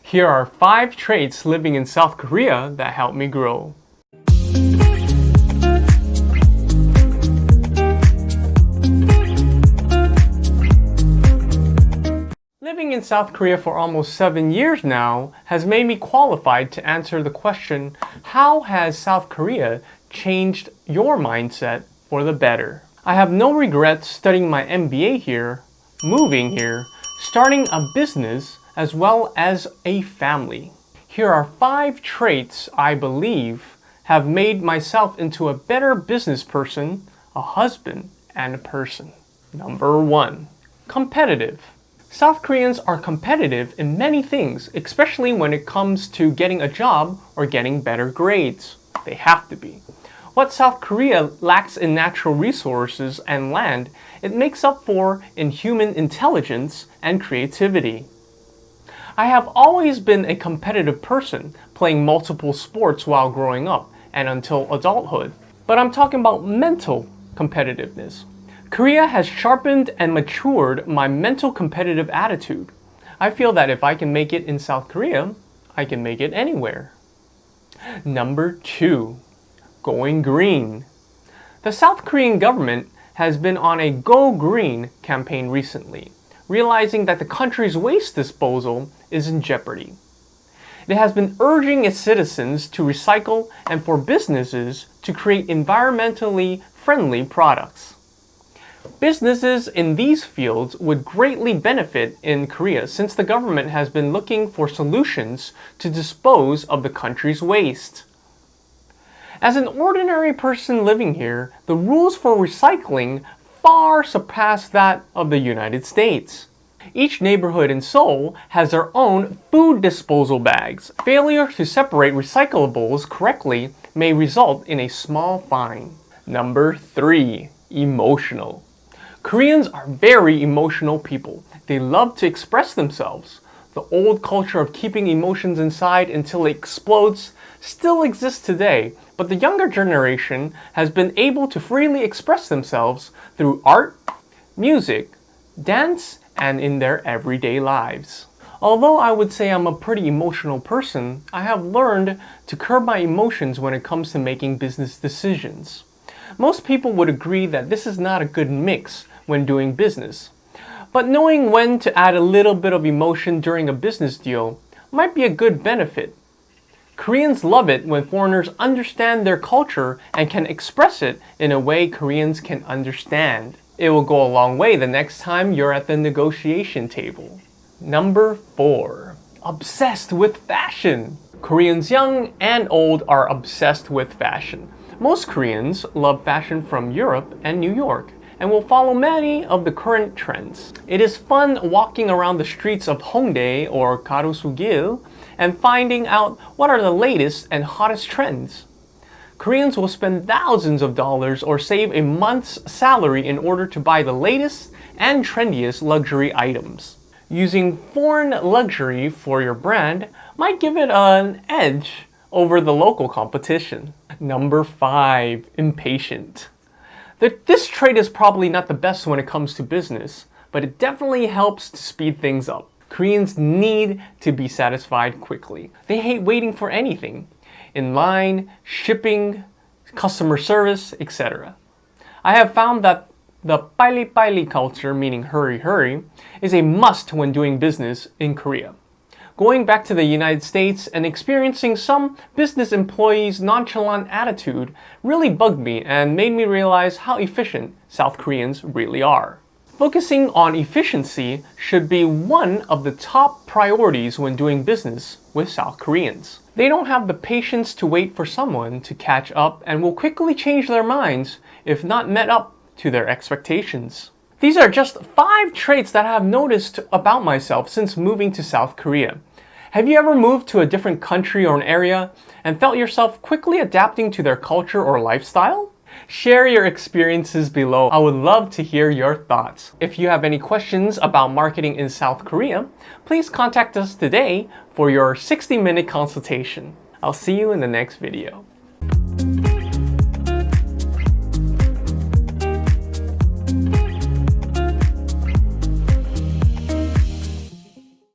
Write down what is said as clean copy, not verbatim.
Here are 5 traits living in South Korea that helped me grow. Living in South Korea for almost 7 years now has made me qualified to answer the question, how has South Korea changed your mindset for the better? I have no regrets studying my MBA here, moving here, starting a business, as well as a family. Here are 5 traits I believe have made myself into a better business person, a husband, and a person. Number 1, competitive. South Koreans are competitive in many things, especially when it comes to getting a job or getting better grades. They have to be. What South Korea lacks in natural resources and land, it makes up for in human intelligence and creativity. I have always been a competitive person, playing multiple sports while growing up and until adulthood. But I'm talking about mental competitiveness. Korea has sharpened and matured my mental competitive attitude. I feel that if I can make it in South Korea, I can make it anywhere. Number 2, going green. The South Korean government has been on a Go Green campaign recently, realizing that the country's waste disposal is in jeopardy. It has been urging its citizens to recycle and for businesses to create environmentally friendly products. Businesses in these fields would greatly benefit in Korea since the government has been looking for solutions to dispose of the country's waste. As an ordinary person living here, the rules for recycling far surpass that of the United States. Each neighborhood in Seoul has their own food disposal bags. Failure to separate recyclables correctly may result in a small fine. Number 3, emotional. Koreans are very emotional people. They love to express themselves. The old culture of keeping emotions inside until it explodes still exists today, but the younger generation has been able to freely express themselves through art, music, dance, and in their everyday lives. Although I would say I'm a pretty emotional person, I have learned to curb my emotions when it comes to making business decisions. Most people would agree that this is not a good mix when doing business. But knowing when to add a little bit of emotion during a business deal might be a good benefit. Koreans love it when foreigners understand their culture and can express it in a way Koreans can understand. It will go a long way the next time you're at the negotiation table. Number 4, obsessed with fashion. Koreans young and old are obsessed with fashion. Most Koreans love fashion from Europe and New York and will follow many of the current trends. It is fun walking around the streets of Hongdae or Garosu-gil and finding out what are the latest and hottest trends. Koreans will spend thousands of dollars or save a month's salary in order to buy the latest and trendiest luxury items. Using foreign luxury for your brand might give it an edge over the local competition. Number 5, impatient. This trait is probably not the best when it comes to business, but it definitely helps to speed things up. Koreans need to be satisfied quickly. They hate waiting for anything. In line, shipping, customer service, etc. I have found that the 빨리빨리 culture, meaning hurry hurry, is a must when doing business in Korea. Going back to the United States and experiencing some business employees' nonchalant attitude really bugged me and made me realize how efficient South Koreans really are. Focusing on efficiency should be one of the top priorities when doing business with South Koreans. They don't have the patience to wait for someone to catch up and will quickly change their minds if not met up to their expectations. These are just 5 traits that I have noticed about myself since moving to South Korea. Have you ever moved to a different country or an area and felt yourself quickly adapting to their culture or lifestyle? Share your experiences below. I would love to hear your thoughts. If you have any questions about marketing in South Korea, please contact us today for your 60-minute consultation. I'll see you in the next video.